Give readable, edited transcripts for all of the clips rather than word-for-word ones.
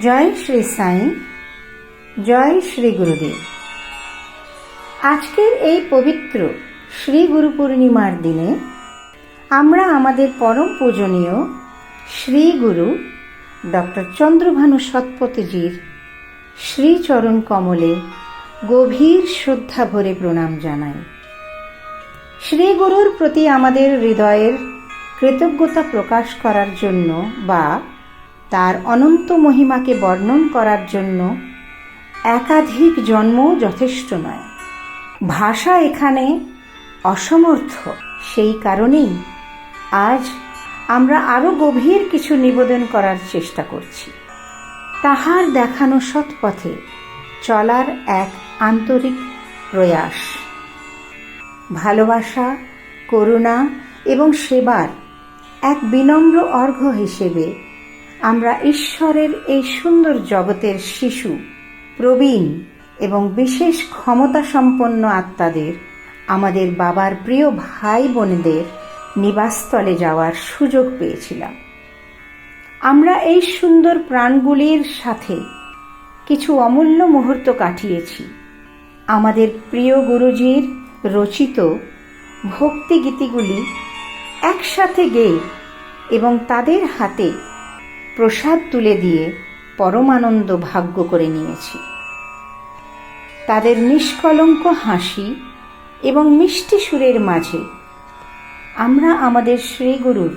জয় শ্রী সাই, জয় শ্রী গুরুদেব। আজকের এই পবিত্র শ্রী গুরু পূর্ণিমার দিনে আমরা আমাদের পরম পূজনীয় শ্রী গুরু ডক্টর চন্দ্রভানু শতপথীজির শ্রীচরণ কমলে গভীর শ্রদ্ধা ভরে প্রণাম জানাই। শ্রী গুরুর প্রতি আমাদের হৃদয়ের কৃতজ্ঞতা প্রকাশ করার জন্য বা তার অনন্ত মহিমাকে বর্ণন করার জন্য একাধিক জন্ম যথেষ্ট নয়। ভাষা এখানে অসমর্থ। সেই কারণেই আজ আমরা আরও গভীর কিছু নিবেদন করার চেষ্টা করছি। তাহার দেখানো সৎপথে চলার এক আন্তরিক প্রয়াস, ভালোবাসা, করুণা এবং সেবার এক বিনম্র অর্ঘ্য হিসেবে আমরা ঈশ্বরের এই সুন্দর জগতের শিশু, প্রবীণ এবং বিশেষ ক্ষমতাসম্পন্ন আত্মাদের, আমাদের বাবার প্রিয় ভাই বোনেদের নিবাসস্থলে যাওয়ার সুযোগ পেয়েছিলাম। আমরা এই সুন্দর প্রাণগুলির সাথে কিছু অমূল্য মুহূর্ত কাটিয়েছি। আমাদের প্রিয় গুরুজির রচিত ভক্তিগীতিগুলি একসাথে গেয়ে এবং তাদের হাতে প্রসাদ তুলে দিয়ে পরমানন্দ ভাগ্য করে নিয়েছি। তাদের নিষ্কলঙ্ক হাসি এবং মিষ্টি সুরের মাঝে আমরা আমাদের শ্রীগুরুর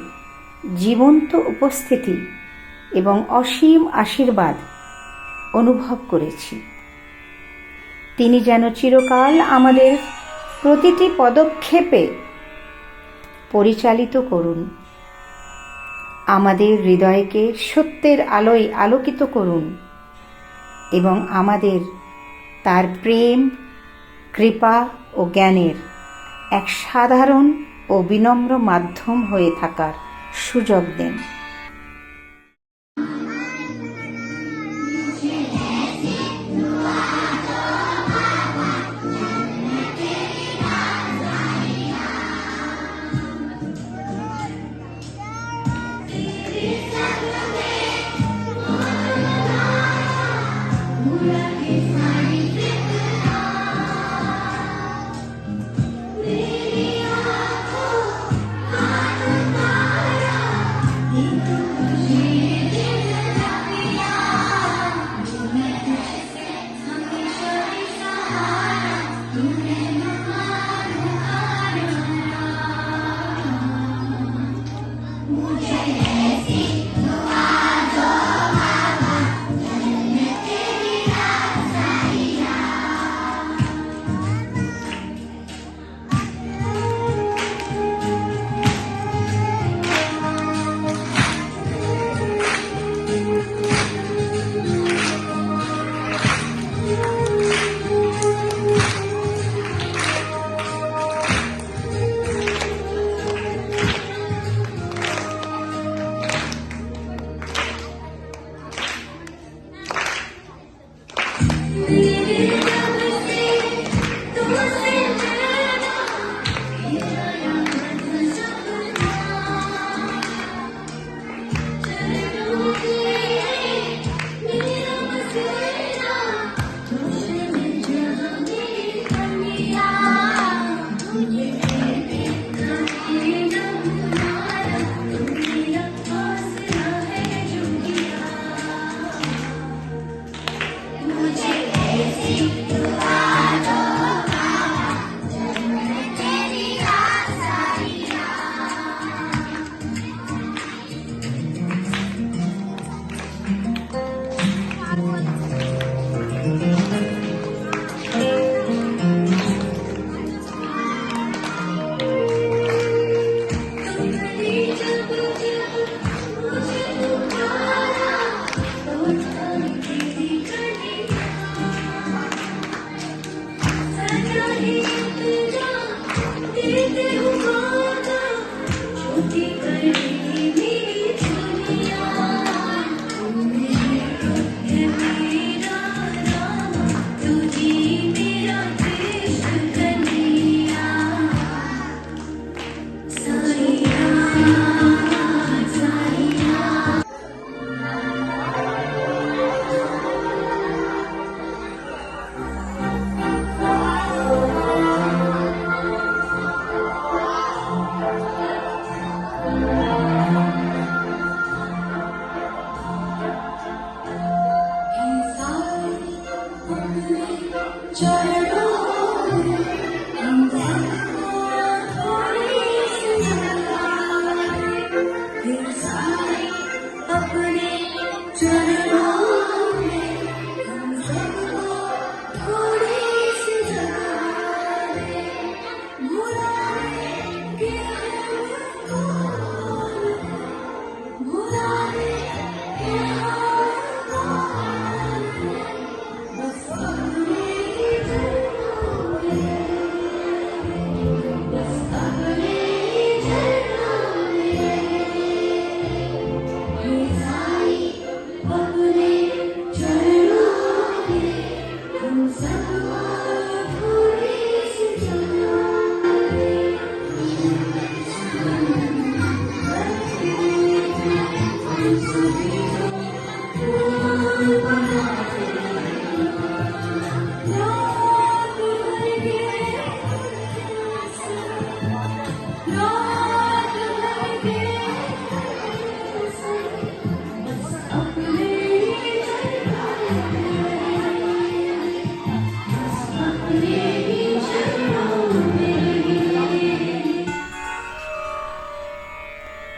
জীবন্ত উপস্থিতি এবং অসীম আশীর্বাদ অনুভব করেছি। তিনি যেন চিরকাল আমাদের প্রতিটি পদক্ষেপে পরিচালিত করুন, আমাদের হৃদয়কে সত্যের আলোয় আলোকিত করুন এবং আমাদের তার প্রেম, কৃপা ও জ্ঞানের এক সাধারণ ও বিনম্র মাধ্যম হয়ে থাকার সুযোগ দেন।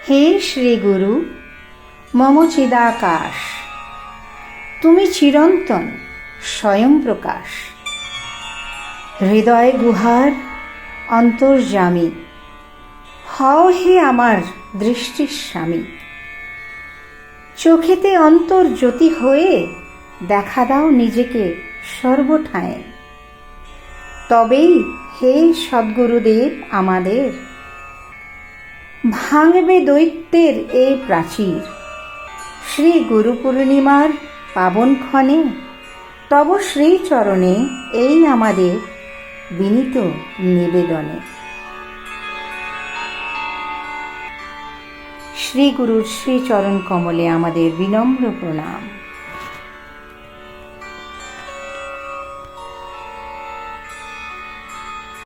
হে শ্রী গুরু, মম চিদাকাশ, তুমি চিরন্তন স্বয়ং প্রকাশ, হৃদয় গুহার অন্তর্যামী, হও হে আমার দৃষ্টির স্বামী। চোখেতে অন্তর্জ্যোতি হয়ে দেখা দাও নিজেকে সর্বঠাঁয়ে, তবেই হে সদ্গুরুদেব আমাদের ভাঙবে দৈত্যের এই প্রাচীর। শ্রী গুরু পূর্ণিমার পাবনক্ষণে তব শ্রীচরণে এই আমাদের বিনীত নিবেদনে। শ্রী গুরুর শ্রীচরণ কমলে আমাদের বিনম্র প্রণাম।